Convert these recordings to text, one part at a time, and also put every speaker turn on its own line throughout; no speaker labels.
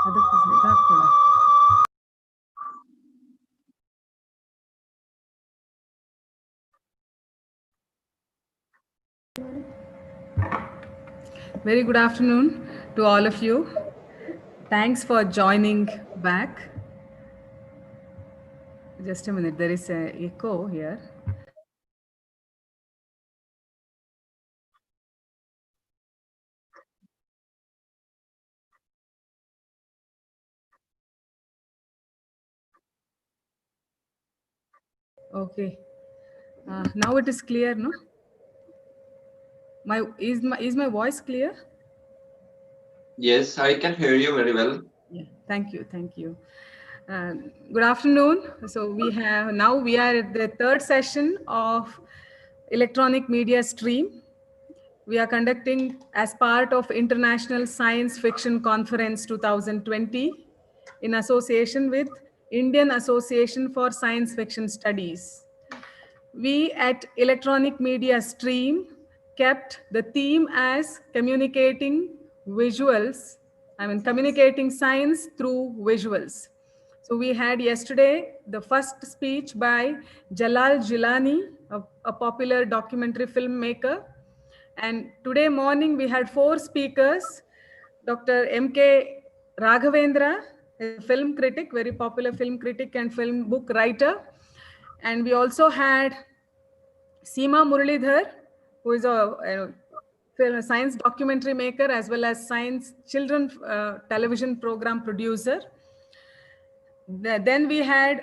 ಅದಕ್ಕೆ ಇದಾಗ್ತದೆ. Very good afternoon to all of you. Thanks for joining back. Just a minute, there is an echo here. Okay. Now it is clear, no? Is my voice clear?
Yes, I can hear you very well.
Yeah. Thank you. Thank you. Good afternoon. So we are at the third session of electronic media stream. We are conducting as part of International Science Fiction Conference 2020 in association with Indian Association for Science Fiction Studies. We at Electronic Media Stream kept the theme as communicating science through visuals. So we had yesterday the first speech by Jalal Jilani, a popular documentary filmmaker. And today morning we had four speakers: Dr. M.K. Raghavendra, a film critic, very popular film critic and film book writer. And we also had Seema Muralidhar, who is a science documentary maker as well as science children television program producer. Then we had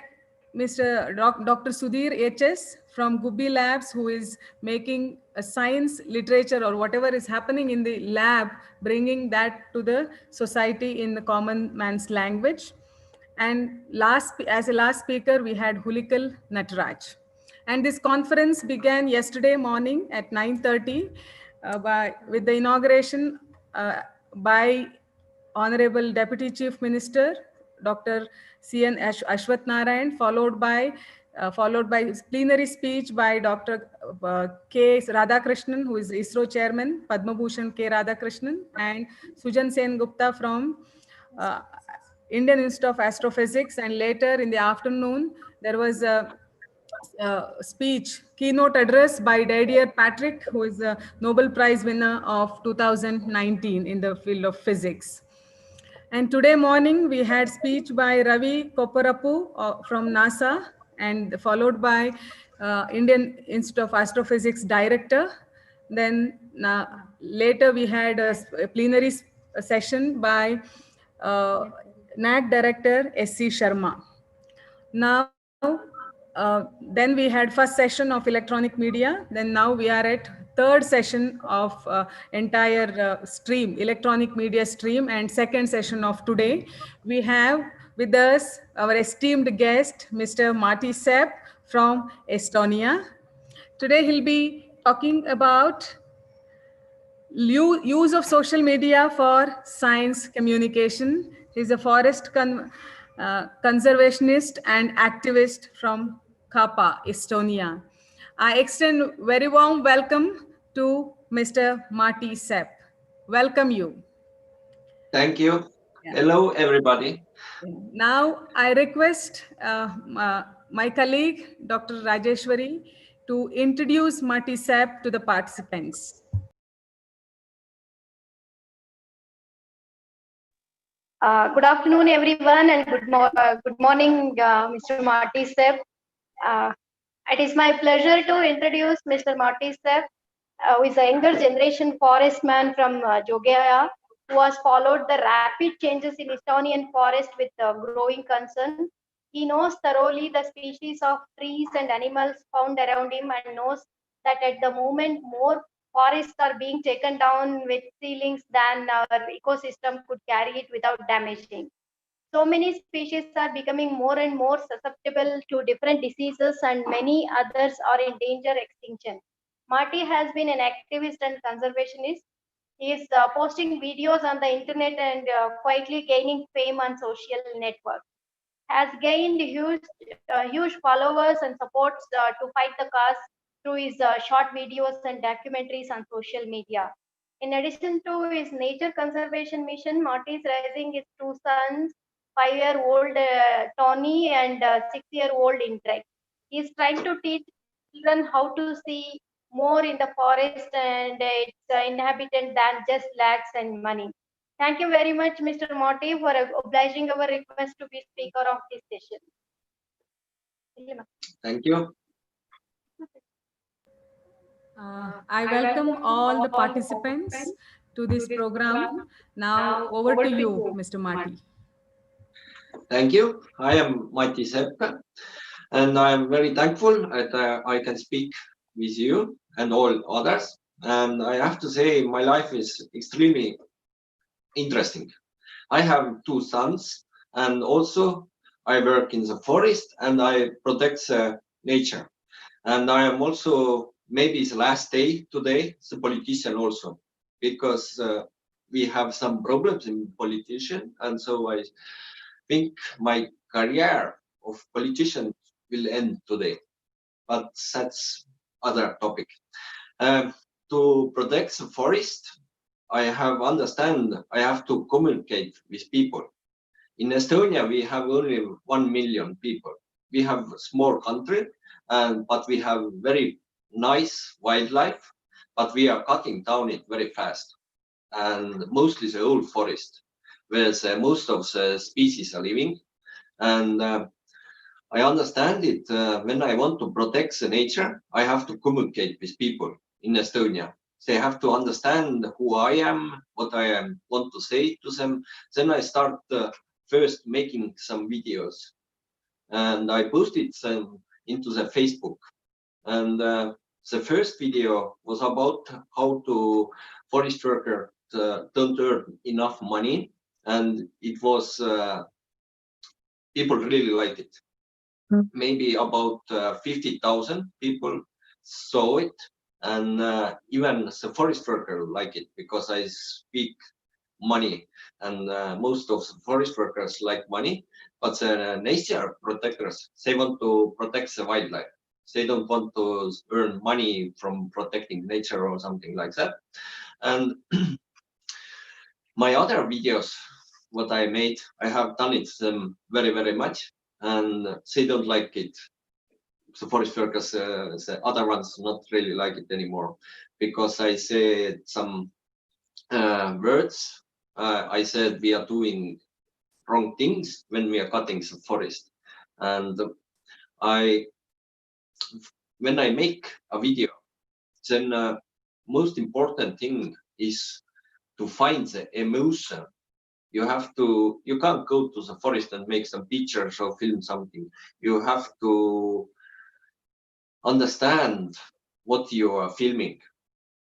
Dr. Sudhir HS from Gubbi Labs, who is making a science literature or whatever is happening in the lab, bringing that to the society in the common man's language. And as a last speaker, we had Hulikal Nataraj. And this conference began yesterday morning at 9:30 with the inauguration by Honorable Deputy Chief Minister Dr. C.N. Ashwath Narayan, followed by plenary speech by Dr. K. Radhakrishnan, who is ISRO Chairman, Padma Bhushan K. Radhakrishnan, and Sujan Sen Gupta from Indian Institute of Astrophysics. And later in the afternoon, there was a keynote address by Didier Patrick, who is a Nobel Prize winner of 2019 in the field of physics. And today morning, we had speech by Ravi Kopparapu from NASA, and followed by Indian Institute of Astrophysics director. Then later we had a plenary session by NAC director S.C. Sharma. Now, then we had first session of electronic media. Then now we are at third session of entire stream, electronic media stream, and second session of today. We have with us our esteemed guest, Mr. Marty Sepp from Estonia. Today he'll be talking about use of social media for science communication. He's a forest conservationist and activist from Kapa, Estonia. I extend very warm welcome to Mr. Marty Sepp. Welcome you.
Thank you.
Yeah.
Hello, everybody.
Now I request my colleague, Dr. Rajeshwari, to introduce Marty Sepp to the participants.
Good afternoon, everyone, and good morning, Mr. Marty Sepp. It is my pleasure to introduce Mr. Marty Sepp, who is a younger generation forest man from Jogaya, who has followed the rapid changes in Estonian forest with growing concern. He knows thoroughly the species of trees and animals found around him and knows that at the moment more forests are being taken down with ceilings than our ecosystem could carry it without damaging. So many species are becoming more and more susceptible to different diseases, and many others are in danger extinction. Marty has been an activist and conservationist. He is posting videos on the internet and quietly gaining fame on social networks. Has gained huge followers and supports to fight the cause through his short videos and documentaries on social media. In addition to his nature conservation mission, Marty is raising his two sons, 5-year-old Tony and 6-year-old Intrek. He is trying to teach children how to see more in the forest and its inhabitant than just lakhs and money. Thank you very much, Mr. Marty, for obliging our request to be speaker of this session.
Thank you.
I welcome all the participants to this program. Now, over to you, Mr. Marty.
Thank you. I am Mati Sepp, and I am very thankful that I can speak with you and all others. And I have to say, my life is extremely interesting. I have two sons, and also I work in the forest and I protect nature. And I am also, maybe the last day today, the politician also, because we have some problems in politician, and so I think my career of politician will end today. But that's other topic. To protect the forest, I have to communicate with people. In Estonia, we have only 1 million people. We have a small country, but we have very nice wildlife, but we are cutting down it very fast. And mostly the old forest, where most of the species are living. And I understand it. When I want to protect the nature, I have to communicate with people in Estonia. They have to understand who I am, what I want to say to them. Then I start first making some videos, and I posted them into the Facebook. And the first video was about how to forest worker don't earn enough money, and it was people really liked it. Maybe about 50,000 people saw it, and even the forest worker like it, because I speak money, and most of the forest workers like money, but the nature protectors, they want to protect the wildlife. They don't want to earn money from protecting nature or something like that. And my other videos, what I made, I have done it very, very much, and they don't like it. The forest workers, the other ones, not really like it anymore, because I said some words. I said we are doing wrong things when we are cutting the forest. And when I make a video, then most important thing is to find the emotion. You can't go to the forest and make some pictures or film something. You have to understand what you are filming.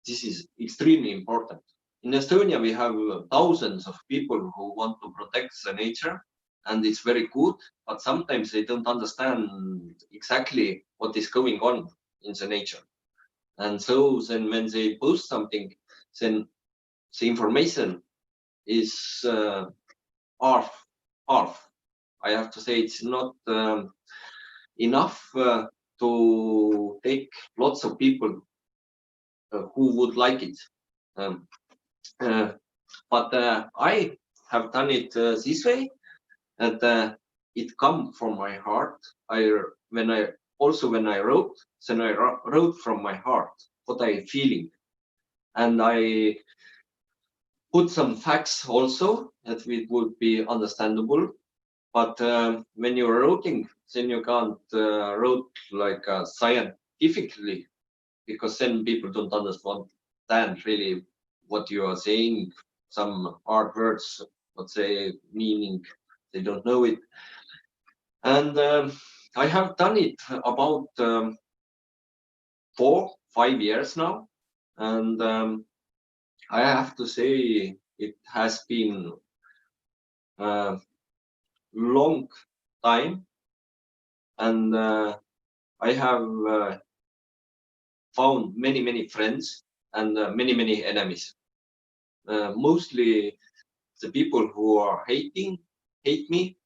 This is extremely important. In Estonia, we have thousands of people who want to protect the nature, and it's very good, but sometimes they don't understand exactly what is going on in the nature. And so then when they post something, then the information is half. I have to say it's not enough to take lots of people who would like it. But I have done it this way, and it come from my heart. When I wrote, then I wrote from my heart what I feeling, and I put some facts also that it would be understandable. But when you're writing, then you can't write like scientifically, because then people don't understand really what you are saying. Some hard words, what they meaning, they don't know it. And I have done it about 4-5 years now, and I have to say it has been a long time, and I have found many friends and many enemies. Mostly the people who are hate me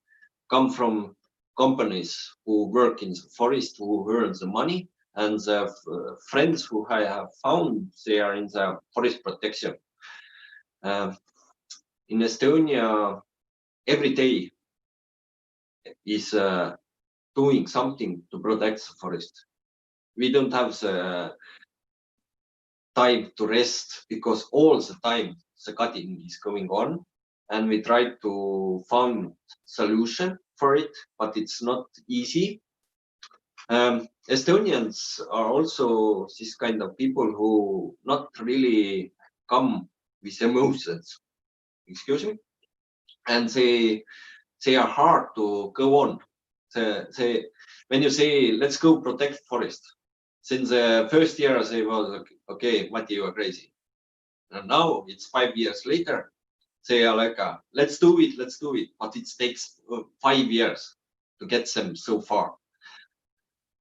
come from companies who work in the forest, who earn the money, and the friends who I have found, they are in the forest protection. In Estonia, every day is doing something to protect the forest. We don't have the time to rest because all the time the cutting is going on, and we try to find solution for it, but it's not easy. Estonians are also this kind of people who not really come with emotions, excuse me, and they are hard to go on. When you say let's go protect forest, since the first year they was like, okay, Mati, you are crazy. And now it's 5 years later, they are like, let's do it, but it takes 5 years to get them so far.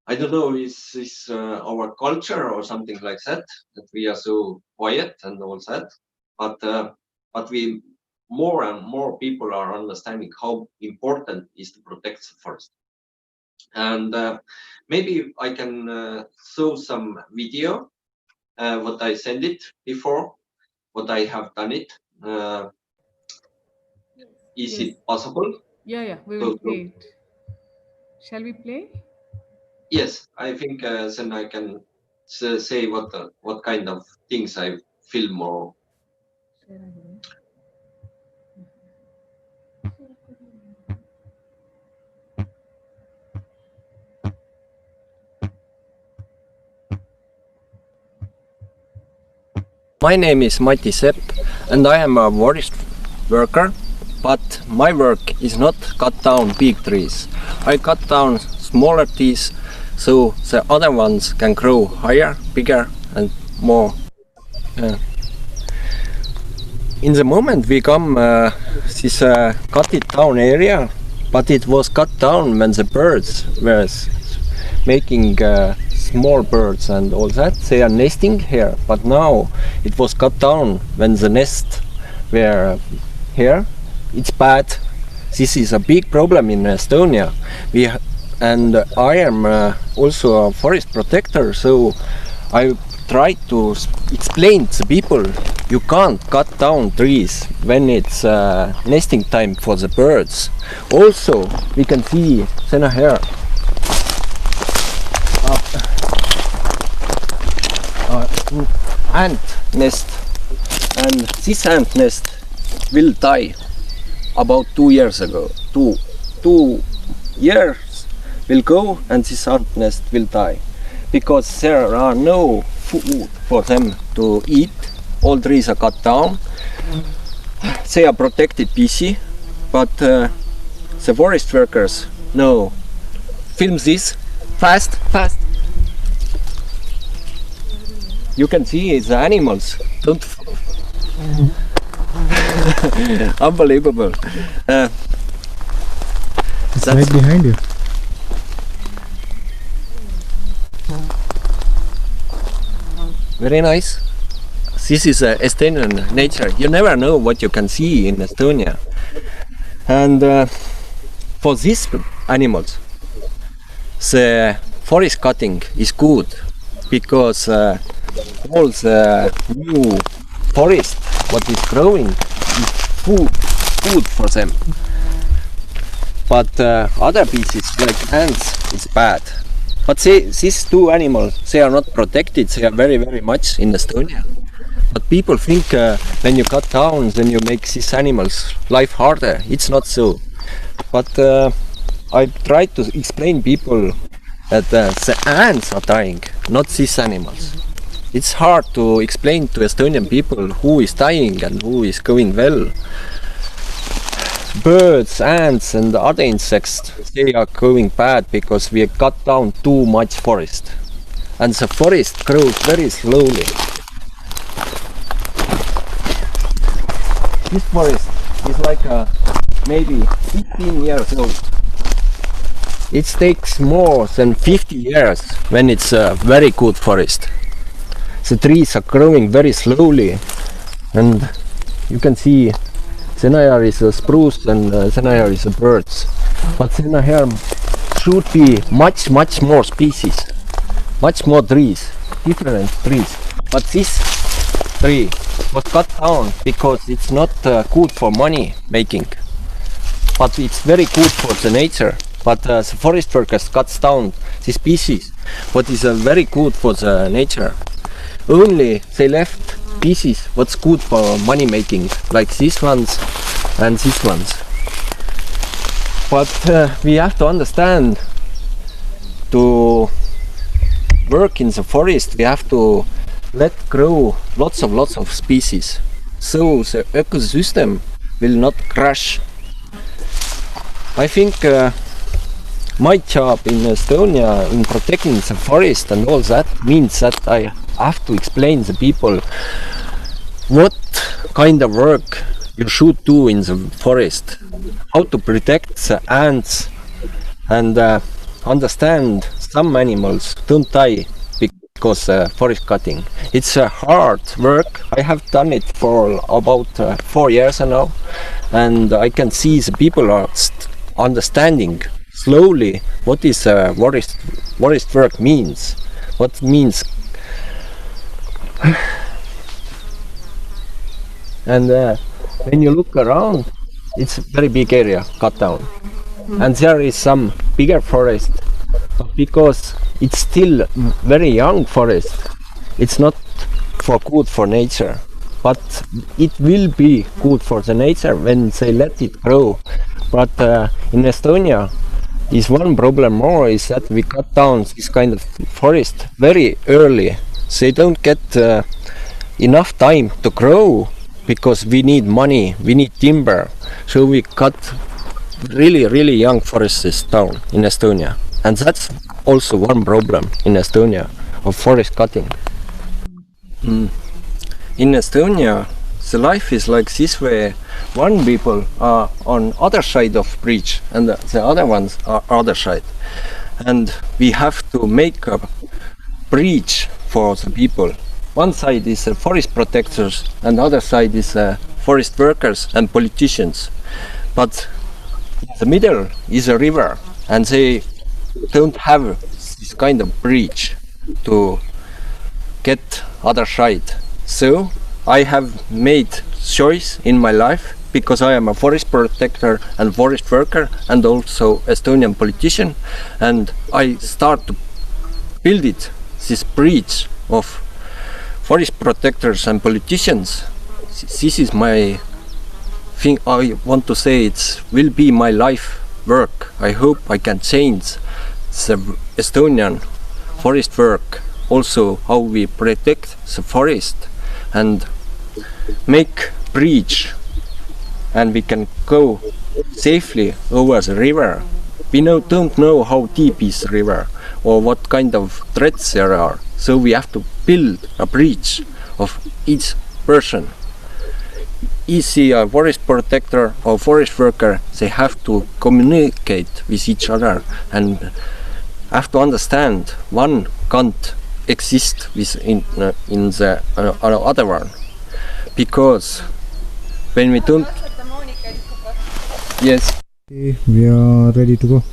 I don't know, is this our culture or something like that we are so quiet and all that, but we more and more people are understanding how important is to protect the forest. And maybe I can show some video what I sent it before, what I have done it. Is
Yes.
it possible?
Yeah, we will play it. Shall we play?
Yes, I think then I can say what kind of things I film or.
My name is Dept and I am a forest worker, but my work is not cut down big trees. I cut down smaller trees so the other ones can grow higher, bigger and more. In the moment we come this cut it down area, but it was cut down when the birds were making small birds and all that. They are nesting here, but now it was cut down when the nest were here. It's bad. This is a big problem in Estonia. And I am also a forest protector, so I try to explain to people you can't cut down trees when it's nesting time for the birds. Also, we can see Sena here. Ant nest, and this ant nest will die about 2 years ago. Two years will go and this ant nest will die because there are no food for them to eat. All trees are cut down. They are protected species, but the forest workers no. Film this fast. You can see the animals. Don't. Unbelievable.
It's right behind you.
Very nice. This is Estonian nature. You never know what you can see in Estonia. And for these animals, the forest cutting is good because all the new forest what is growing is food for them. But other species like ants is bad. But these two animals, they are not protected. They are very much in Estonia. But people think when you cut down, then you make these animals' life harder. It's not so. But I try to explain people that the ants are dying, not these animals. It's hard to explain to Estonian people who is dying and who is going well. Birds, ants and other insects, they are going bad because we cut down too much forest. And the forest grows very slowly. This forest is like maybe 15 years old. It takes more than 50 years when it's a very good forest. The trees are growing very slowly, and you can see Senajar is a spruce and Senajar is a birds. But Senajar should be much more species, much more trees, different trees. But this tree was cut down because it's not good for money making, but it's very good for the nature. But the forest workers cuts down the species, what is very good for the nature. Only they left species what's good for money making, like these ones and these ones. But we have to understand, to work in the forest, we have to let grow lots of species, so the ecosystem will not crash. I think my job in Estonia in protecting the forest and all that means that I have to explain the people what kind of work you should do in the forest, how to protect the ants, and understand some animals don't die because forest cutting. It's a hard work. I have done it for about 4 years now, and I can see the people are understanding slowly what is forest work means. What means. And when you look around, it's a very big area cut down. And there is some bigger forest, but because it's still very young forest, it's not for good for nature. But it will be good for the nature when they let it grow. But in Estonia, is one problem more is that we cut down this kind of forest very early. They don't get enough time to grow because we need money, we need timber. So we cut really young forests down in Estonia. And that's also one problem in Estonia of forest cutting. In Estonia, the life is like this way. One people are on other side of bridge and the other ones are other side. And we have to make a bridge for the people. One side is forest protectors and the other side is forest workers and politicians. But in the middle is a river and they don't have this kind of bridge to get other side. So I have made choice in my life because I am a forest protector and forest worker and also Estonian politician, and I start to build it, this bridge of forest protectors and politicians. This is my thing. I want to say it will be my life work. I hope I can change the Estonian forest work, also how we protect the forest and make bridge, and we can go safely over the river. We don't know how deep is the river or what kind of threats there are, so we have to build a bridge of each person. Is he a forest protector or forest worker? They have to communicate with each other and have to understand one can't exist in the other one, because when we don't. Yes.
Okay, we are ready to go.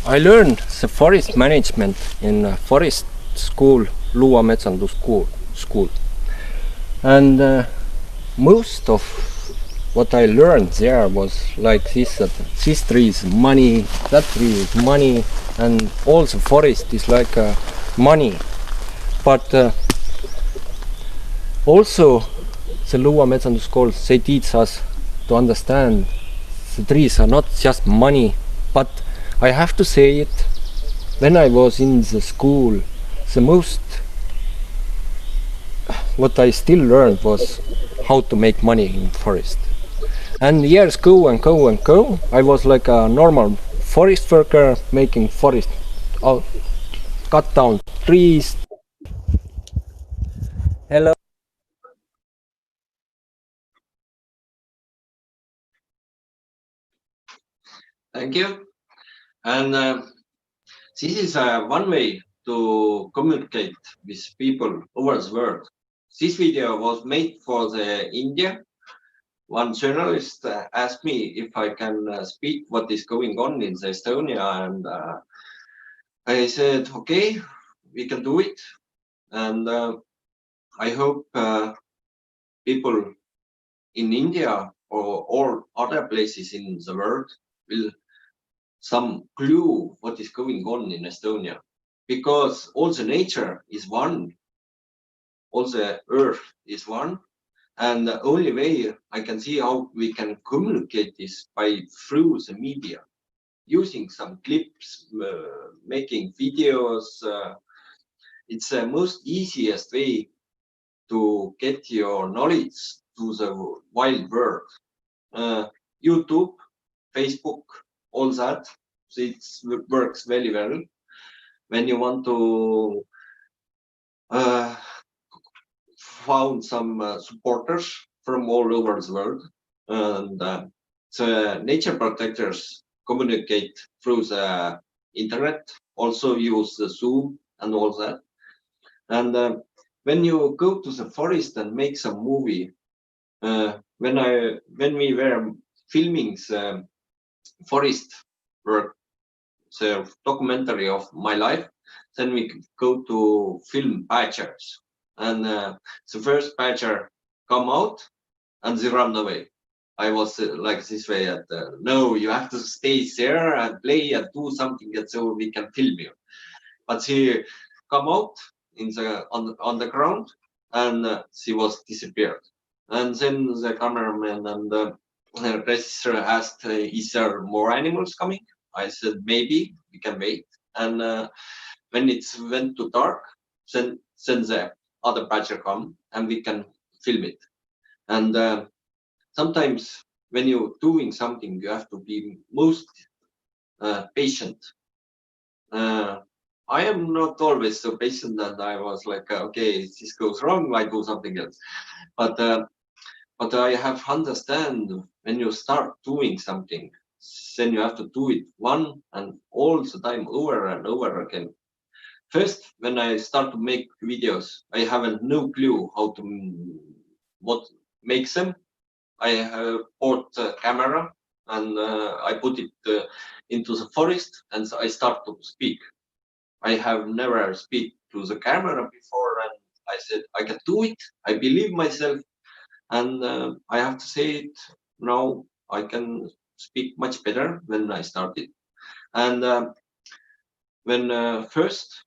I learned the forest management in a forest school, Luua Metsandus school, and most of what I learned there was like this: that this tree is money, that tree is money, and all the forest is like money. But also the Luua Metsandus school, they teach us to understand the trees are not just money. But I have to say it, when I was in the school, the most what I still learned was how to make money in forest. And years go and go and go. I was like a normal forest worker making forest, cut down trees. Hello.
Thank you. And this is one way to communicate with people over the world. This video was made for the India. One journalist asked me if I can speak what is going on in the Estonia, and I said, okay, we can do it. And I hope people in India or all other places in the world will some clue what is going on in Estonia, because all the nature is one, all the earth is one, and the only way I can see how we can communicate this by through the media, using some clips, making videos. It's the most easiest way to get your knowledge to the wild world. YouTube, Facebook, all that. It works very well when you want to found some supporters from all over the world, and the nature protectors communicate through the internet, also use the Zoom and all that. And when you go to the forest and make some movie, when we were filming the forest work, the documentary of my life, then we go to film badgers, and the first badger come out and they run away. I was like this way at no, you have to stay there and play and do something that so we can film you. But she come out in the on the ground, and she was disappeared. And then the cameraman and the registrar asked, "Is there more animals coming?" I said, "Maybe we can wait." And when it went to dark, then the other badger come and we can film it. And sometimes when you're doing something, you have to be most patient. I am not always so patient, and I was like, okay, this goes wrong, I do something else. But I have understand when you start doing something, then you have to do it one and all the time over and over again. First, when I start to make videos, I haven't no clue how to what makes them. I have bought a camera and I put it into the forest and I start to speak. I have never speak to the camera before, and I said I can do it. I believe myself, and I have to say it now. I can speak much better when I started, and when first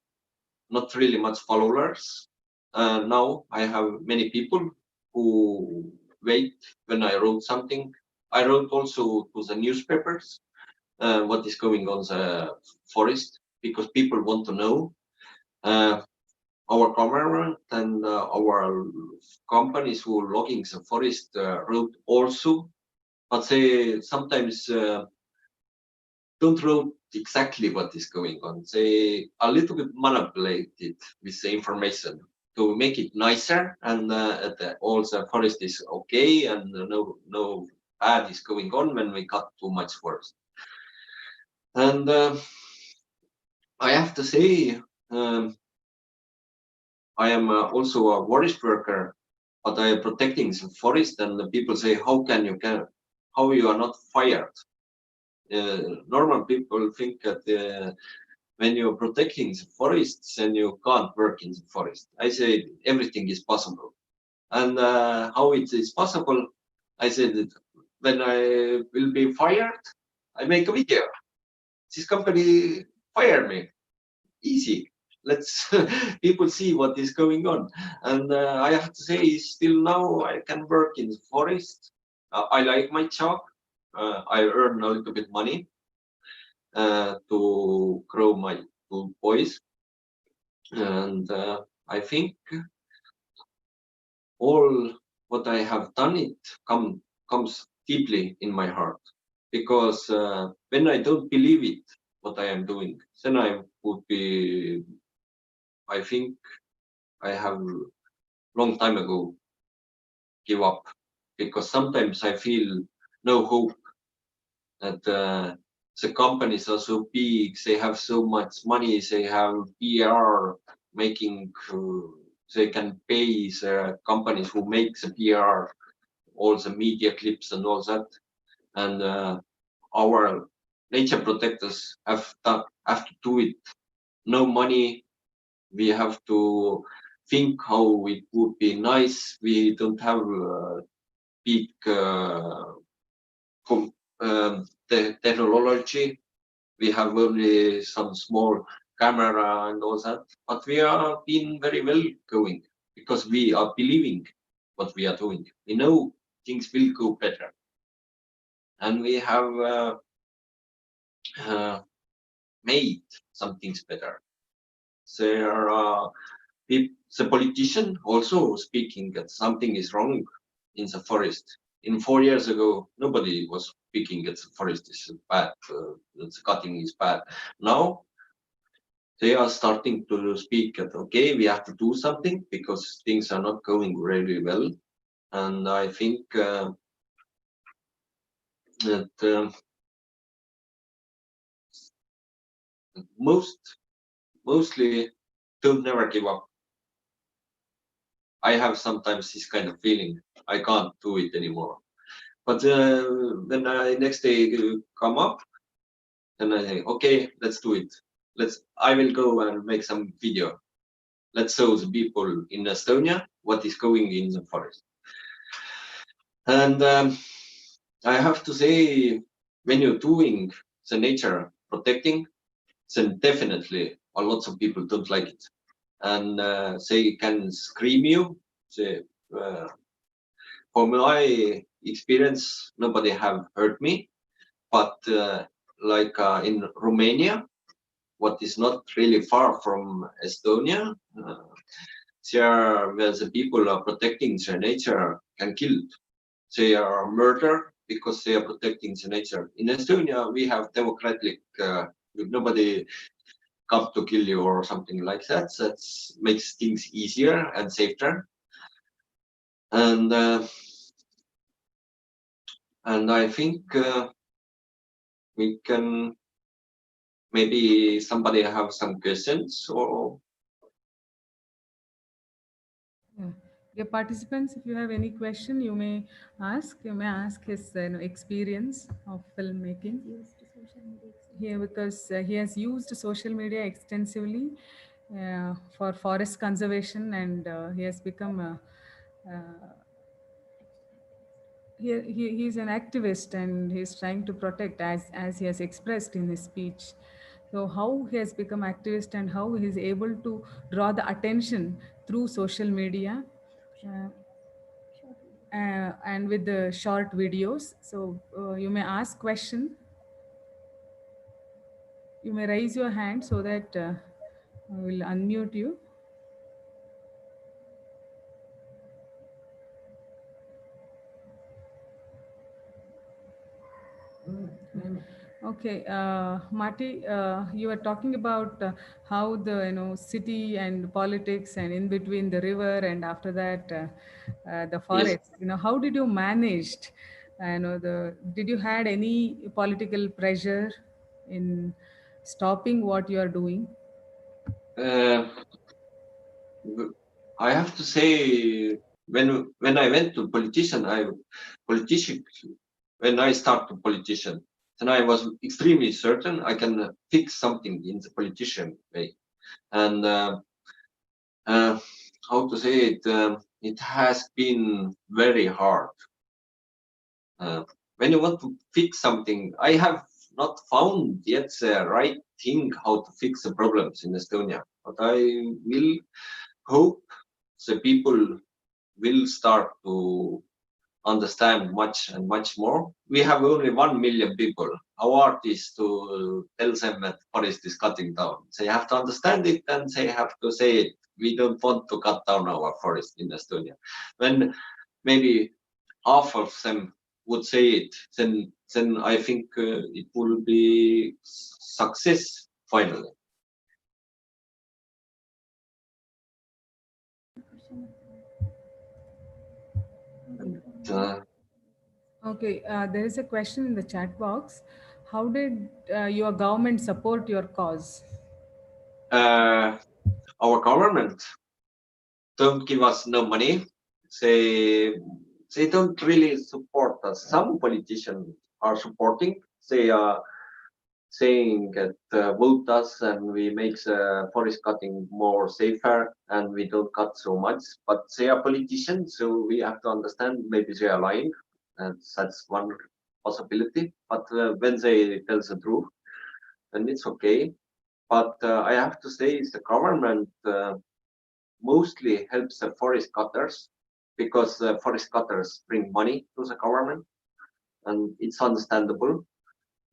not really much followers. Now I have many people who wait when I wrote something. I wrote also to the newspapers what is going on the forest, because people want to know. Our government and our companies who logging the forest wrote also, but they sometimes don't wrote exactly what is going on. They a little bit manipulated with the information to make it nicer, and all the forest is okay, and no bad is going on when we cut too much forest. And I have to say, I am also a forest worker, but I am protecting the forest, and the people say, how you are not fired? Normal people think that when you're protecting the forests, then you can't work in the forest. I say everything is possible. And how it is possible? I said that when I will be fired, I make a video. This company fired me. Easy. Let's people see what is going on. And I have to say, still now I can work in the forest. I like my job. I earn a little bit money to grow my two boys, and I think all what I have done comes deeply in my heart, because when I don't believe it what I am doing, then I would be, I think I have long time ago give up, because sometimes I feel no hope that the companies are so big, they have so much money, they have PR making, they can pay the companies who make the PR, all the media clips and all that. And our nature protectors have to do it. No money. We have to think how it would be nice. We don't have big technology. We have only some small camera and all that, but we are been very well going because we are believing what we are doing. We know things will go better, and we have made some things better. There are the politician also speaking that something is wrong in the forest. In 4 years ago, nobody was speaking that the forest is bad, that the cutting is bad. Now they are starting to speak that, okay, we have to do something because things are not going really well. And I think that mostly don't never give up. I have sometimes this kind of feeling. I can't do it anymore. But when I next day come up, then I say, okay, let's do it. I will go and make some video. Let's show the people in Estonia what is going in the forest. And I have to say, when you're doing the nature protecting, then definitely a lot of people don't like it. And they can scream you. They, for my experience, nobody have hurt me. But like in Romania, what is not really far from Estonia, there where the people are protecting their nature and killed. They are murdered because they are protecting the nature. In Estonia, we have democratic, nobody come to kill you or something like that. That makes things easier and safer. And I think we can maybe somebody have some questions or.
Yeah. Dear participants, if you have any question, you may ask. You may ask his experience of filmmaking. Here, because he has used social media extensively for forest conservation, and he has become he's an activist, and he's trying to protect as he has expressed in his speech. So how he has become activist and how he is able to draw the attention through social media, uh, and with the short videos. So you may ask question, you may raise your hand so that I will unmute you. Okay, Marty, you were talking about how the city and politics, and in between the river, and after that the
Yes.
forest. How did you managed? Did you had any political pressure in stopping what you are doing?
Uh, I have to say, when I went to politician, when I start to politician, then I was extremely certain I can fix something in the politician way. And uh, how to say it, it has been very hard. When you want to fix something, I have not found yet the right thing how to fix the problems in Estonia, but I will hope the people will start to understand much and much more. We have only 1 million people. How hard is to tell them that forest is cutting down? They have to understand it and they have to say it. We don't want to cut down our forest in Estonia. When maybe half of them would say it, then I think it will be success finally. And,
Okay, there is a question in the chat box. How did your government support your cause?
our government don't give us no money. They they don't really support us. Some politicians are supporting. They are saying that vote us and we make the forest cutting more safer and we don't cut so much. But they are politicians, so we have to understand maybe they are lying, and that's one possibility. But when they tell the truth, then it's okay. But I have to say, the government mostly helps the forest cutters because the forest cutters bring money to the government, and it's understandable.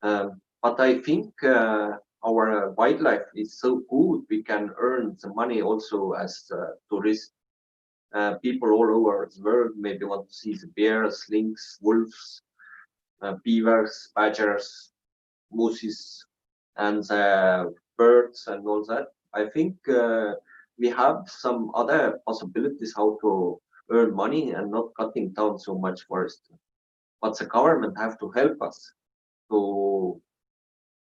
But I think our wildlife is so good, we can earn the money also as tourists. People all over the world maybe want to see the bears, lynx, wolves, beavers, badgers, mooses, and the birds and all that. I think we have some other possibilities how to earn money and not cutting down so much forest. But the government have to help us to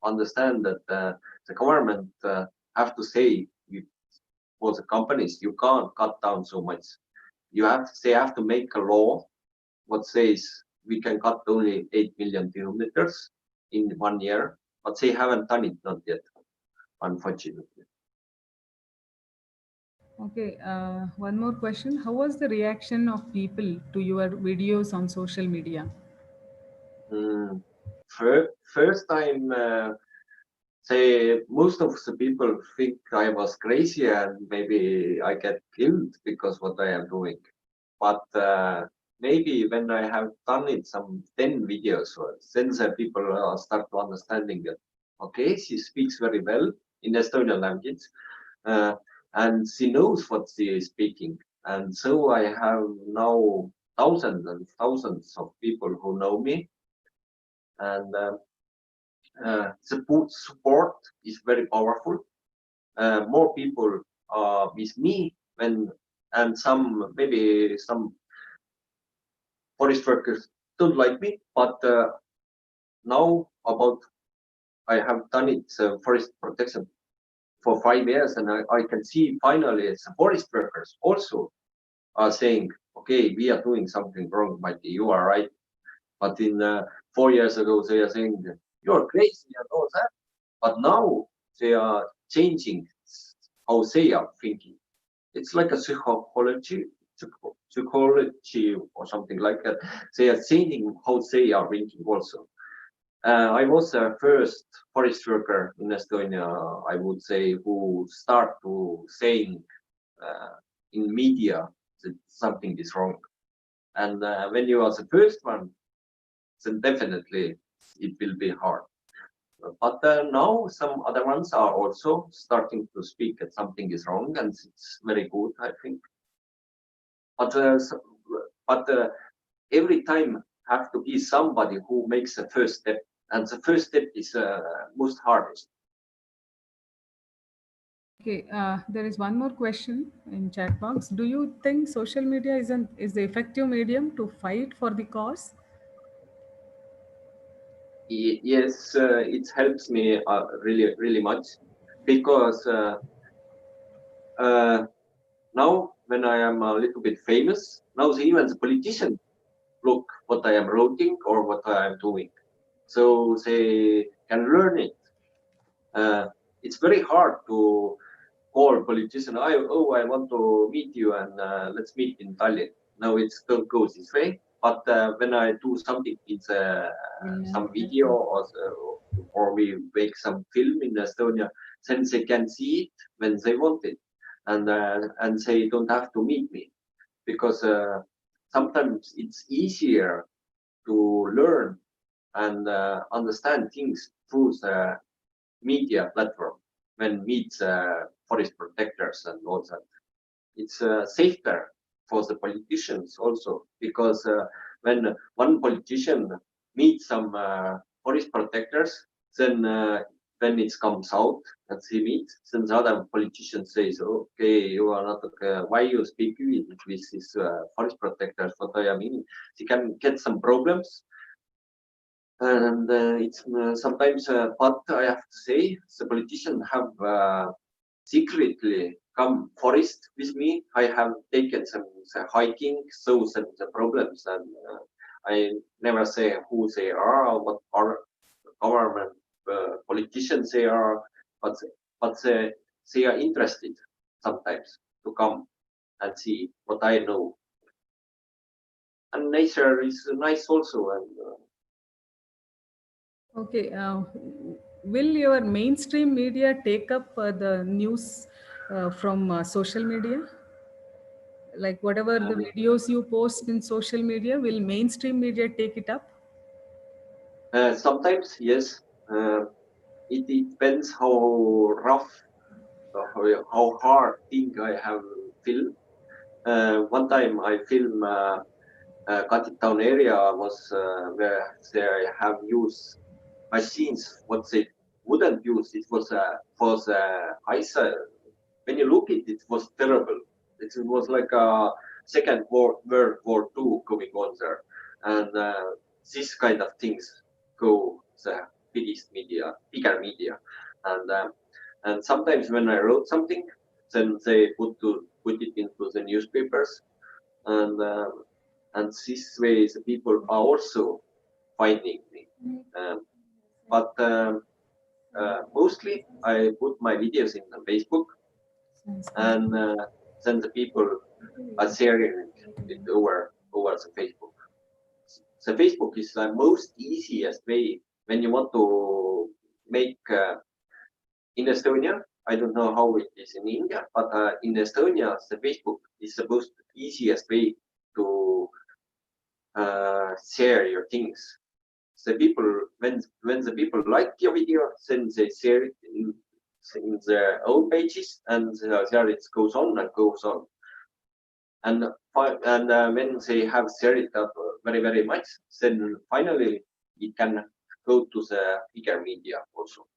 understand that the government have to say for the companies you can't cut down so much. They have to make a law what says we can cut only 8 million kilometers in 1 year, but they haven't done it not yet, unfortunately.
Okay, one more question. How was the reaction of people to your videos on social media?
Mm. First time, most of the people think I was crazy and maybe I get killed because what I am doing. But maybe when I have done it some 10 videos, then the people start to understanding that, okay, she speaks very well in Estonian language, uh, and she knows what she is speaking. And so I have now thousands and thousands of people who know me, and support is very powerful. More people are with me when, and some maybe some forest workers don't like me, but now about I have done it forest protection for 5 years, and I can see finally the forest workers also are saying, okay, we are doing something wrong, Mighty, you are right. But in 4 years ago, they are saying you're crazy and all that. But now they are changing how they are thinking. It's like a psychology or something like that. They are changing how they are thinking also. I was the first forest worker in Estonia, I would say, who start to saying in media that something is wrong. And when you are the first one, then definitely it will be hard. But now some other ones are also starting to speak that something is wrong, and it's very good, I think. But every time have to be somebody who makes the first step, and the first step is most hardest.
Okay, there is one more question in chat box. Do you think social media is the effective medium to fight for the cause?
Yes, it helps me really much because uh, now when I am a little bit famous, now even the politicians look what I am writing or what I am doing, so they can learn it. It's very hard to call politician. I want to meet you and let's meet in Tallinn. No, it don't go this way. But when I do something, it's some video or we make some film in Estonia, then they can see it when they want it, and they don't have to meet me because sometimes it's easier to learn and understand things through the media platform when meets forest protectors and all that. It's safer for the politicians also because when one politician meets some forest protectors, then when it comes out that he meets, then the other politician says, "Okay, you are not okay. Why you speak with this forest protectors? What I mean, he can get some problems." And it's sometimes, but I have to say, the politicians have secretly come forest with me. I have taken some hiking, so some the problems, and I never say who they are or what are government politicians they are, but they are interested sometimes to come and see what I know. And nature is nice also. And
Okay. Will your mainstream media take up the news from social media? Like whatever the videos you post in social media, will mainstream media take it up?
sometimes, yes, it depends how rough, how hard thing I have filmed. One time I filmed Cutting Town area was where they have used machines what they wouldn't use. It was ice. When you look at it, it was terrible. It was like a World War II going on there, and this kind of things go the bigger media, and and sometimes when I wrote something, then they put it into the newspapers, and this way the people are also finding me. But mostly I put my videos in the Facebook, and then the people are sharing it over the Facebook. The Facebook is the most easiest way when you want to make in Estonia. I don't know how it is in India, but in Estonia, the Facebook is the most easiest way to share your things. The people, when the people like your video, then they share it in their own pages, and there it goes on and goes on. And when they have shared it up very much, then finally it can go to the bigger media also.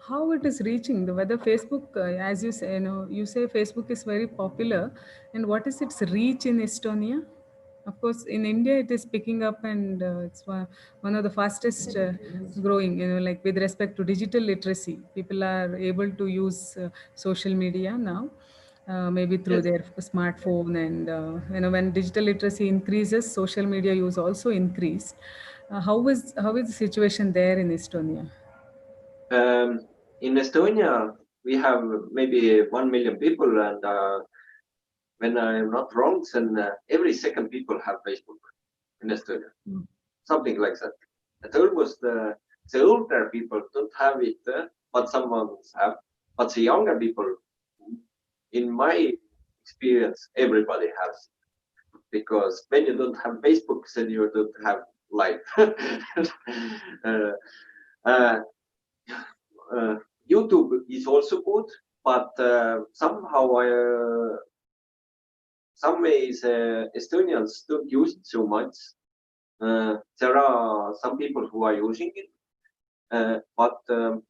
How it is reaching the whether Facebook, as you say, you say Facebook is very popular, and what is its reach in Estonia? Of course, in India it is picking up, and it's one of the fastest growing. Like with respect to digital literacy, people are able to use social media now. Maybe through
Yes.
their smartphone, and when digital literacy increases, social media use also increased. How is the situation there in Estonia?
In Estonia, we have maybe 1 million people, and when I'm not wrong, then every second people have Facebook in Estonia, something like that. And almost the older people don't have it, but some ones have. But the younger people, in my experience, everybody has it. Because when you don't have Facebook, then you don't have life. uh, uh, YouTube is also good, but somehow some ways Estonians don't use it so much. There are some people who are using it, but the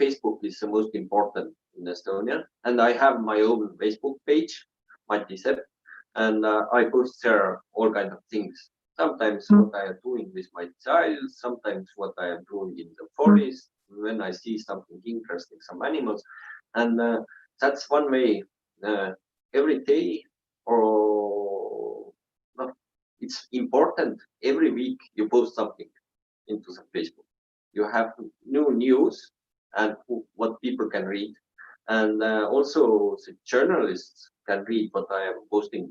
Facebook is the most important in Estonia, and I have my own Facebook page, my Dept, and I post there all kinds of things. Sometimes what I am doing with my child, sometimes what I am doing in the forest, when I see something interesting, some animals, and that's one way. Every day, or no, it's important. Every week you post something into the Facebook. You have new news and what people can read, and also the journalists can read what I am posting.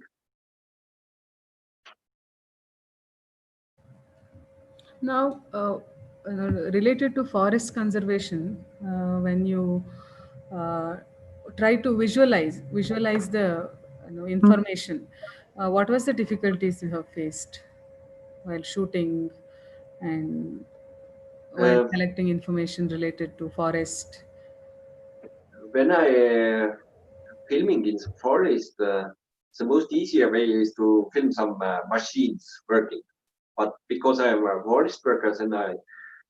Now, related to forest conservation, when you uh, try to visualize the information, what was the difficulties you have faced while shooting and while
Uh,
collecting information related to forest?
when I filming in the forest, the most easier way is to film some machines working. But because I am a forest worker, then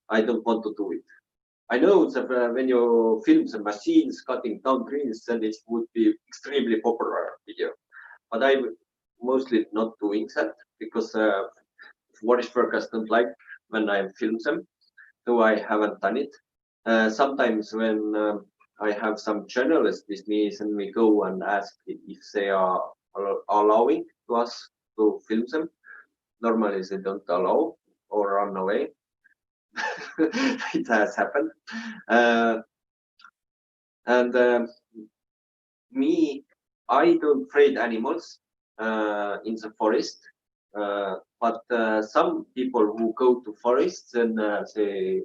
I don't want to do it. I know that when you film the machines cutting down trees, then it would be extremely popular video. But I'm mostly not doing that because forest workers don't like when I film them, so I haven't done it. Sometimes when I have some journalists with me, and we go and ask if they are allowing to us to film them, normally they don't allow or run away. It has happened. And me, I don't afraid animals in the forest. But some people who go to forests and say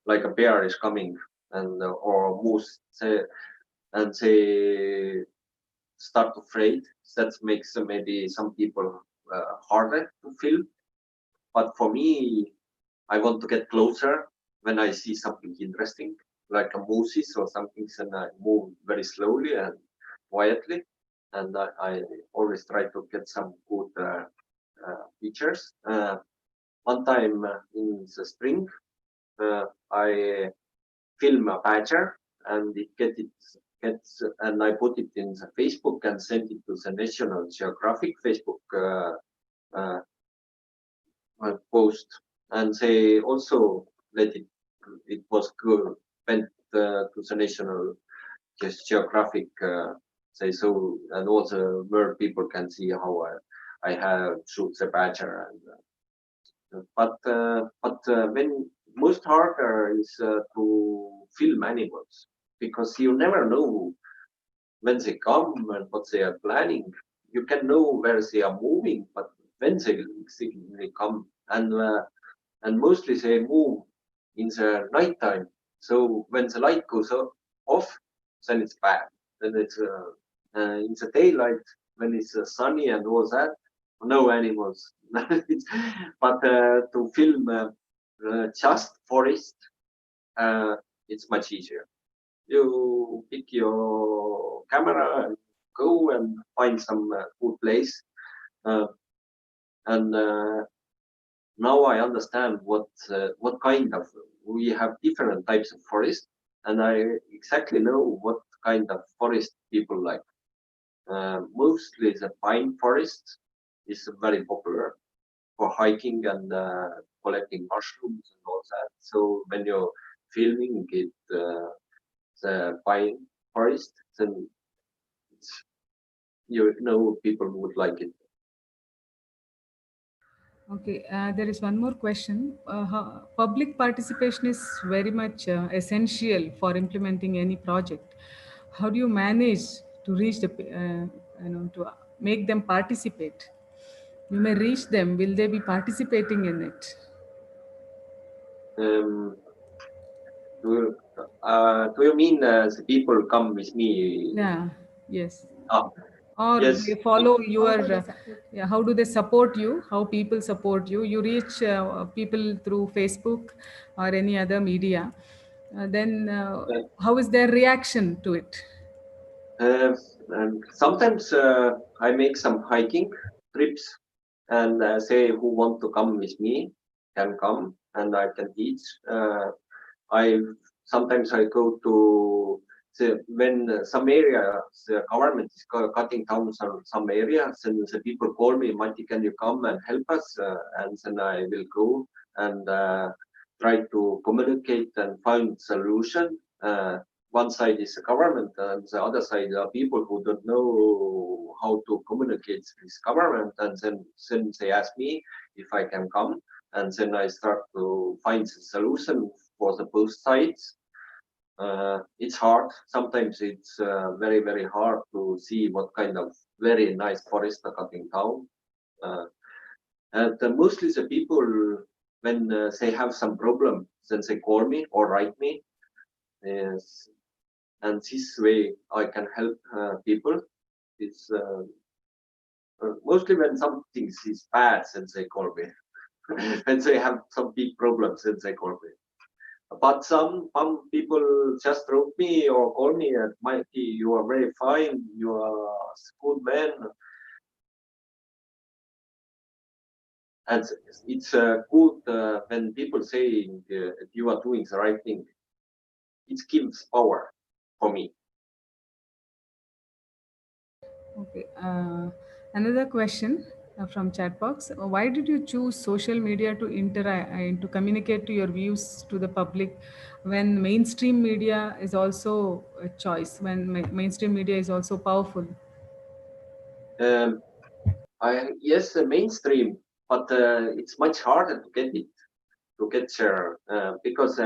like a bear is coming and or moose, and they start afraid. That makes maybe some people harder to feel. But for me, I want to get closer when I see something interesting, like a mooses or something, and I move very slowly and quietly. And I always try to get some good pictures. One time in the spring, I film a badger and gets and I put it in the Facebook and sent it to the National Geographic Facebook uh, post, and they also let it was good went to the National Geographic say so, and also where people can see how I have shoot the badger. And but when most harder is to film animals, because you never know when they come and what they are planning. You can know where they are moving, but when they come, and mostly they move in the nighttime. So when the light goes off, then it's bad. Then it's in the daylight when it's sunny and all that. No animals. But to film just forest, it's much easier. You pick your camera and go and find some good place. Uh, and Now I understand what kind of we have different types of forest, and I exactly know what kind of forest people like. Mostly the pine forest is very popular for hiking and collecting mushrooms and all that. So when you're filming it, the pine forest, then you know people would like it.
Okay, there is one more question. Public participation is very much essential for implementing any project. How do you manage to reach to make them participate? You may reach them. Will they be participating in it?
Um, do you mean the people come with me?
Yeah. Yes.
Ah,
Or
yes.
they follow your yeah, how do they support you, how people support you, you reach people through Facebook or any other media, then how is their reaction to it?
Uh, and sometimes I make some hiking trips and say who want to come with me can come and I can teach. I sometimes I go to when some area the government is cutting down some areas, and the people call me, Matti, can you come and help us? And then I will go and try to communicate and find solution. One side is the government, and the other side are people who don't know how to communicate with government, and then they ask me if I can come, and then I start to find the solution for the both sides. It's hard. Sometimes it's very hard to see what kind of very nice forests are cutting down. Uh, and mostly the people, when they have some problem, then they call me or write me. Yes. And this way I can help people. It's mostly when something is bad, then they call me. When they have some big problems, then they call me. But some people just wrote me or call me and Mikey, you are very fine, you are a good man. And it's good when people say you are doing the right thing. It gives power for me.
Okay, another question from chat box. Why did you choose social media to interact and to communicate to your views to the public when mainstream media is also a choice, when mainstream media is also powerful?
Yes, the mainstream but it's much harder to get it, to get there, because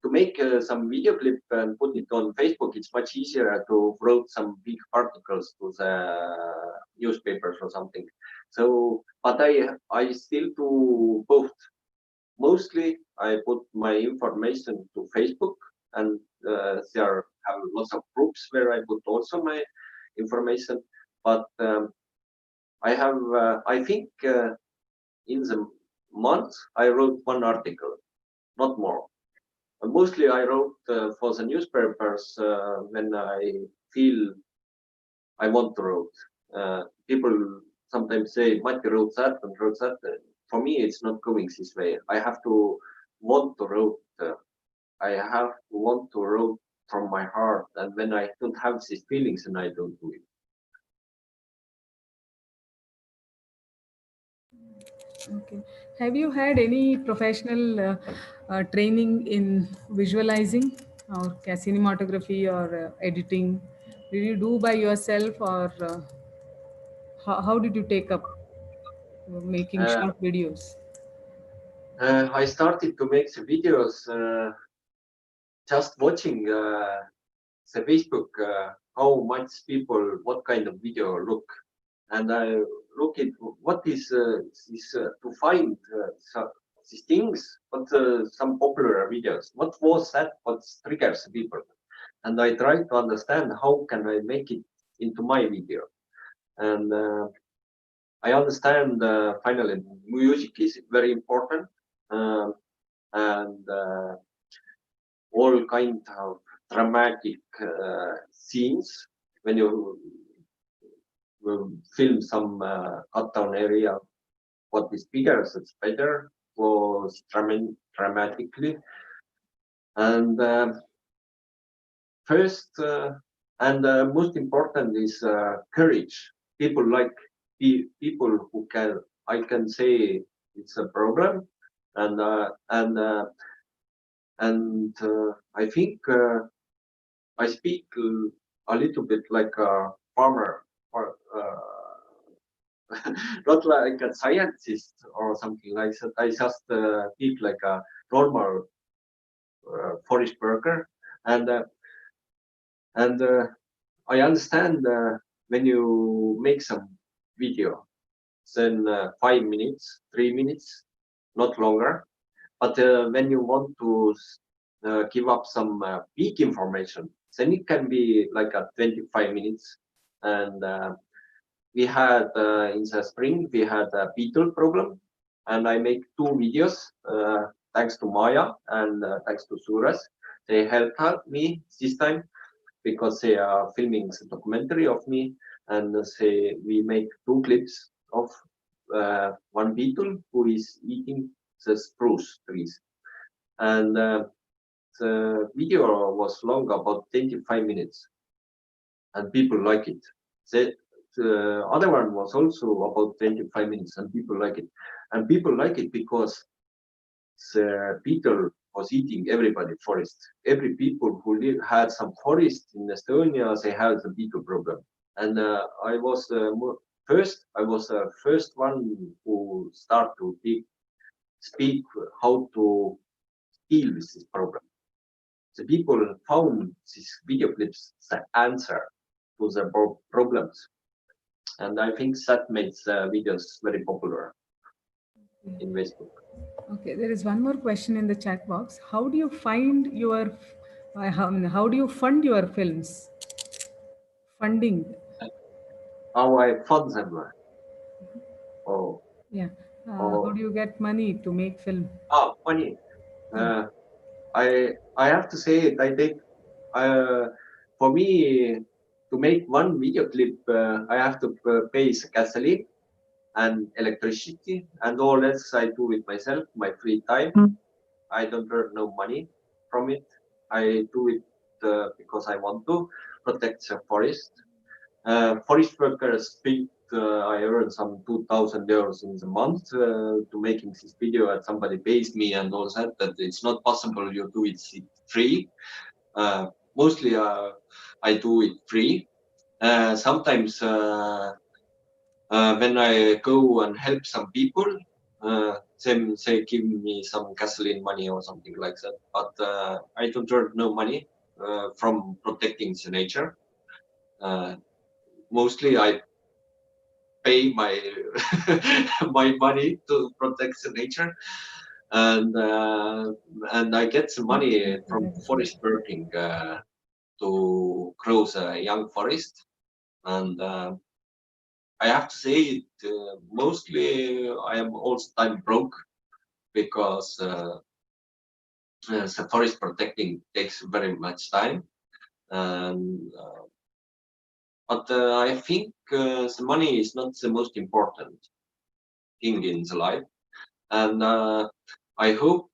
to make some video clip and put it on Facebook, it's much easier to write some big articles to the newspapers or something. So, but I still do both. Mostly, I put my information to Facebook, and there have lots of groups where I put also my information. But I think in the month I wrote one article, not more. And mostly I wrote for the newspapers when I feel I want to write. People sometimes say, Matti wrote that and wrote that. For me, it's not going this way. I have to want to write. I have to want to write from my heart. And when I don't have these feelings, then I don't do it.
Okay. Have you had any professional training in visualizing or cinematography or editing? Did you do by yourself, or how did you take up making
Uh,
short videos?
I started to make the videos just watching the Facebook, how much people, what kind of video look. And I look at what is to find these things, what some popular videos, what was that, what triggers people. And I try to understand how can I make it into my video. And I understand finally music is very important, and all kind of dramatic scenes when you film some cut down area. What is bigger, that's better, was dramatically. And first and most important is courage. People like people who can, I can say it's a problem, and I think I speak a little bit like a farmer, or not like a scientist or something like that. I just speak like a normal forest worker, and I understand when you make some video, then 5 minutes, 3 minutes, not longer. But when you want to give up some big information, then it can be like a 25 minutes. And we had in the spring, we had a beetle problem, and I make two videos thanks to Maya and thanks to Suras. They helped out me this time because they are filming a documentary of me, and we make two clips of one beetle who is eating the spruce trees. And the video was long, about 25 minutes, and people like it. The other one was also about 25 minutes, and people like it. And people like it because the beetle was eating everybody forest. Every people who had some forest in Estonia, they had the beetle problem. And I was the first one who start to speak how to deal with this problem. The people found these video clips the answer to the problems. And I think that makes videos very popular in Facebook.
Okay, there is one more question in the chat box. How do you find your, how do you fund your films? Funding.
How I fund them. Oh,
Yeah. How
oh,
do you get money to make film?
funny.
Yeah.
I have to say it. I think for me to make one video clip, I have to pay the gasoline and electricity and all else. I do it myself, my free time. I don't earn no money from it. I do it because I want to protect the forest. Forest workers think I earn some 2,000 euros in the month to making this video, and somebody pays me and all that. That it's not possible. You do it free. Mostly, I do it free. Sometimes when I go and help some people, then they give me some gasoline money or something like that. But I don't earn no money from protecting the nature. Mostly I pay my my money to protect the nature, and I get the money from forest working to grow the young forest. And I have to say it, mostly I am all the time broke because the forest protecting takes very much time. And but I think the money is not the most important thing in the life. And I hope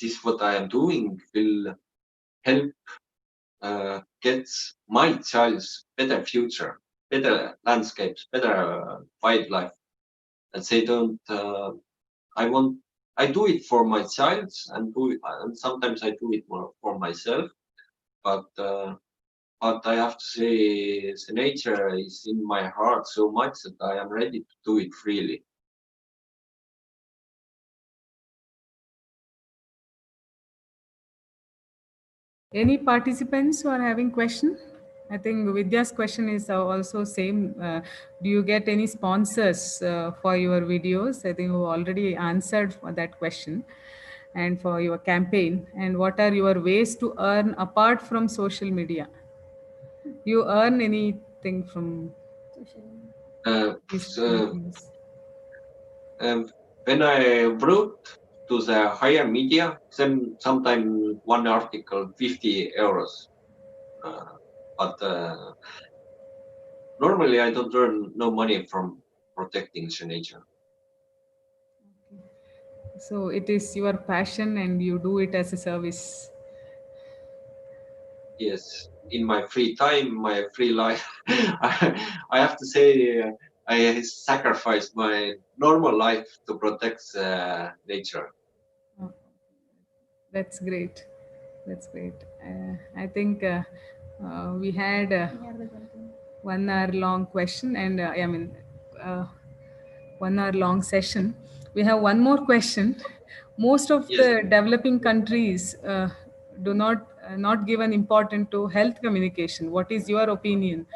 this what I am doing will help get my child's better future, better landscapes, better wildlife. And they don't. I do it for my child, and sometimes I do it more for myself. But I have to say, the nature is in my heart so much that I am ready to do it freely.
Any participants who are having question? I think Vidya's question is also same. Do you get any sponsors for your videos? I think you already answered for that question and for your campaign. And what are your ways to earn apart from social media? You earn anything from
Uh,
these
so,
videos?
when I wrote to the higher media, sometimes one article 50 euros. Uh, but normally I don't earn no money from protecting the nature.
So it is your passion and you do it as a service.
Yes, in my free time, my free life, I have to say I sacrifice my normal life to protect nature.
Oh, that's great. That's great. I think we had 1 hour long question and uh, 1 hour long session. We have one more question. Most of
Yes,
the developing countries do not give an importance to health communication. What is your opinion?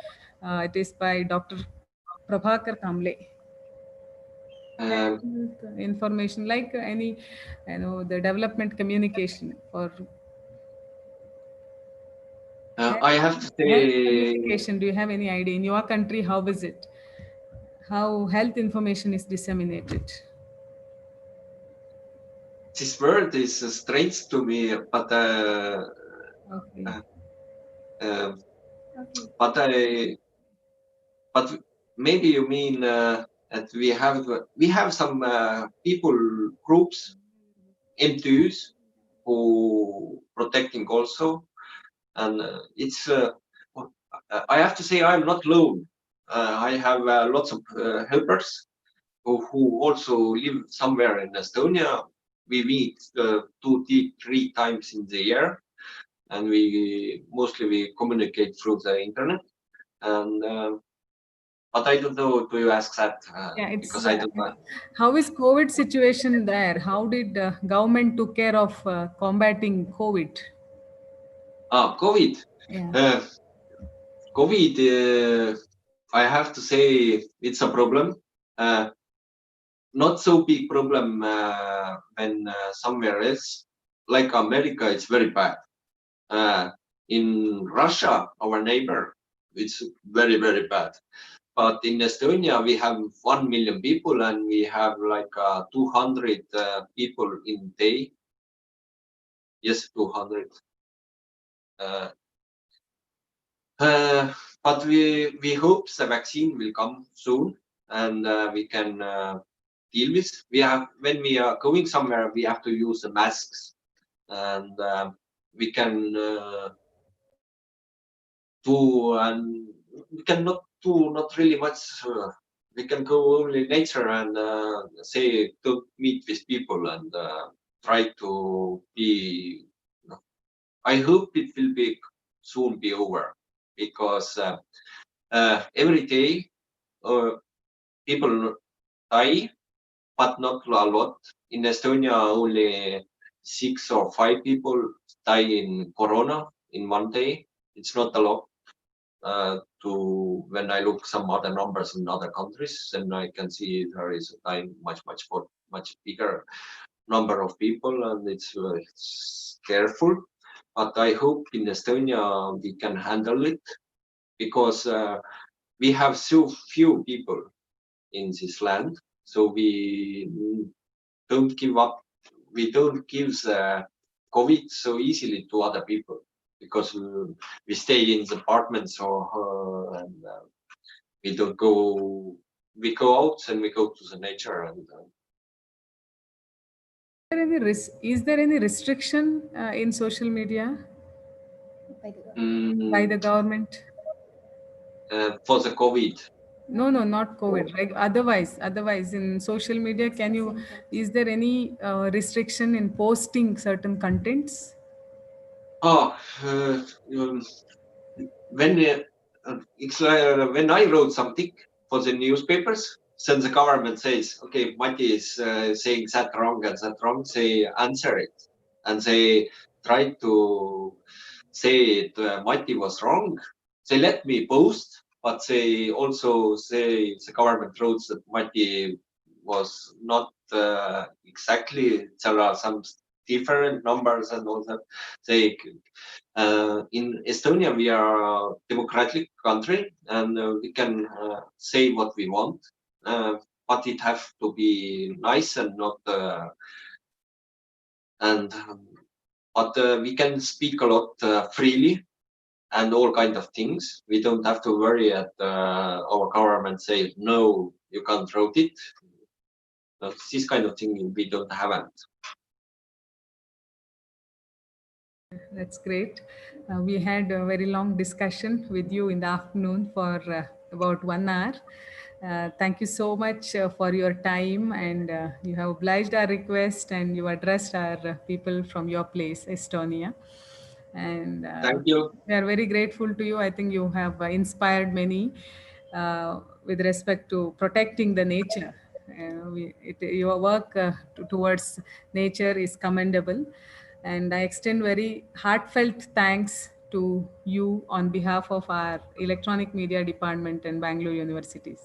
It is by Dr. Prabhakar Kamble.
um,
Health information like any, the development communication for
I have to
health
say
communication. Do you have any idea in your country how is it? How health information is disseminated?
this word is strange to me, but
Okay.
uh, uh, but I but maybe you mean that we have some people groups, MTUs, who protecting also, and it's I have to say I'm not alone. I have lots of helpers who also live somewhere in Estonia. We meet 2, 3 times in the year, and we communicate through the internet. And but I don't know. Do you ask that?
Yeah, it's
Because I don't know.
how is COVID situation there? How did government took care of combating COVID?
COVID.
Yeah.
Uh, COVID. I have to say it's a problem. Uh, Not so big problem when somewhere else, like America, it's very bad. Uh, in Russia, our neighbor, it's very, very bad. But in Estonia, we have 1 million people and we have like 200 people in day. Yes, 200. Uh, but we hope the vaccine will come soon and we can deal with. We have when we are going somewhere, we have to use the masks and we can do and we cannot do not really much. We can go only nature and say don't meet with people and try to be. I hope it will be soon be over because every day people die, but not a lot. In Estonia, only 6 or 5 people die in corona in one day. It's not a lot. To when I look some other numbers in other countries, then I can see there is a time much bigger number of people, and it's careful. But I hope in Estonia we can handle it because we have so few people in this land, so we don't give up. We don't give the COVID so easily to other people because we stay in the apartments and we don't go. We go out and we go to the nature and.
Is there any restriction in social media by the government?
For the COVID.
No, no, not COVID. Like otherwise in social media, is there any restriction in posting certain contents?
Oh, um, when it's like when I wrote something for the newspapers, then the government says, "Okay, Mati is saying that wrong and that wrong." They answer it, and they try to say it. Mati was wrong. They let me post, but they also say the government wrote that Mati was not exactly. There are some different numbers and all that. They in Estonia, we are a democratic country and we can say what we want, but it have to be nice and not. And but we can speak a lot freely and all kind of things. We don't have to worry that our government say no, you can't write it. This kind of thing we don't have.
That's great. We had a very long discussion with you in the afternoon for about 1 hour. Thank you so much for your time, and you have obliged our request and you addressed our people from your place, Estonia. And
Thank you.
we are very grateful to you. I think you have inspired many with respect to protecting the nature. Your work towards nature is commendable, and I extend very heartfelt thanks to you on behalf of our electronic media department and Bangalore Universities.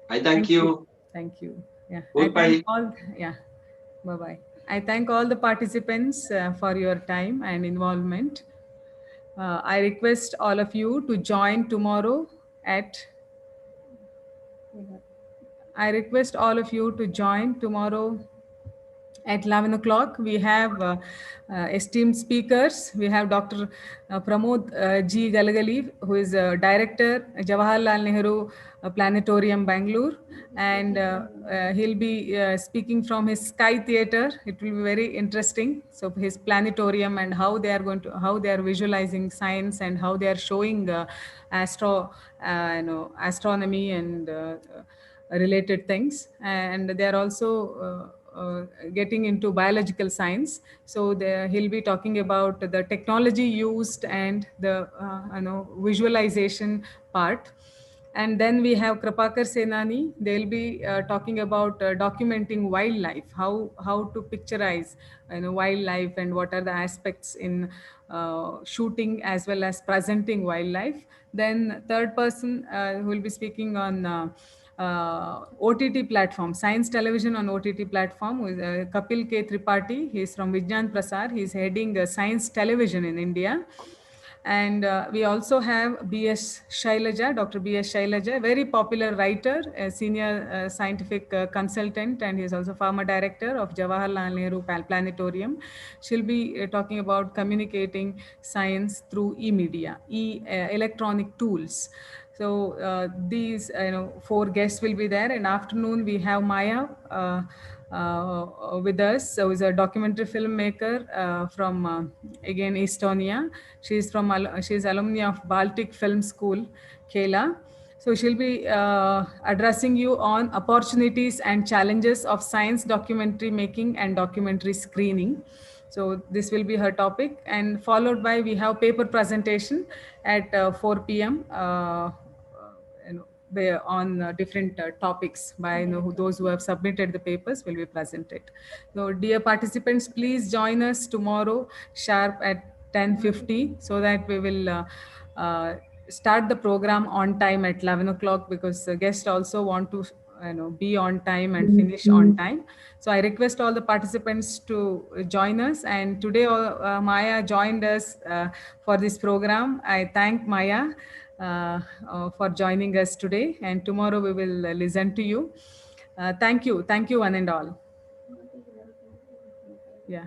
I thank
Thank you.
you.
Thank you. Yeah. I thank
Goodbye.
all. Yeah. Bye bye. I thank all the participants for your time and involvement. I request all of you to join tomorrow at. I request all of you to join tomorrow at 11 o'clock. We have esteemed speakers. We have Dr. Pramod G. Galagali, who is Director, Jawaharlal Nehru Planetarium, Bangalore. And he'll be speaking from his Sky Theatre. It will be very interesting. So his planetarium and how they are how they are visualizing science and how they are showing astronomy and related things. And they are also getting into biological science. So he'll be talking about the technology used and the visualization part. And then we have Krapakar Senani. They'll be talking about documenting wildlife, how to picturize wildlife and what are the aspects in shooting as well as presenting wildlife. Then third person who will be speaking on OTT platform, science television on OTT platform, with Kapil K. Tripathi. He's from Vijnan Prasar. He's heading science television in India. And we also have B.S. Shailaja, Dr. B.S. Shailaja, a very popular writer, a senior scientific consultant, and he's also former director of Jawaharlal Nehru Planetarium. She'll be talking about communicating science through e-media, electronic tools. So these, four guests will be there. In afternoon, we have Maya with us. So is a documentary filmmaker from again Estonia. She's alumni of Baltic Film School, Kela. So she'll be addressing you on opportunities and challenges of science documentary making and documentary screening. So this will be her topic, and followed by we have paper presentation at 4 p.m. on different topics by those who have submitted the papers will be presented. So dear participants, please join us tomorrow sharp at 10:50 so that we will uh, start the program on time at 11 o'clock, because the guests also want to be on time and finish on time. So I request all the participants to join us. And today Maya joined us for this program. I thank Maya for joining us today, and tomorrow we will listen to you. Thank you one and all. Yeah.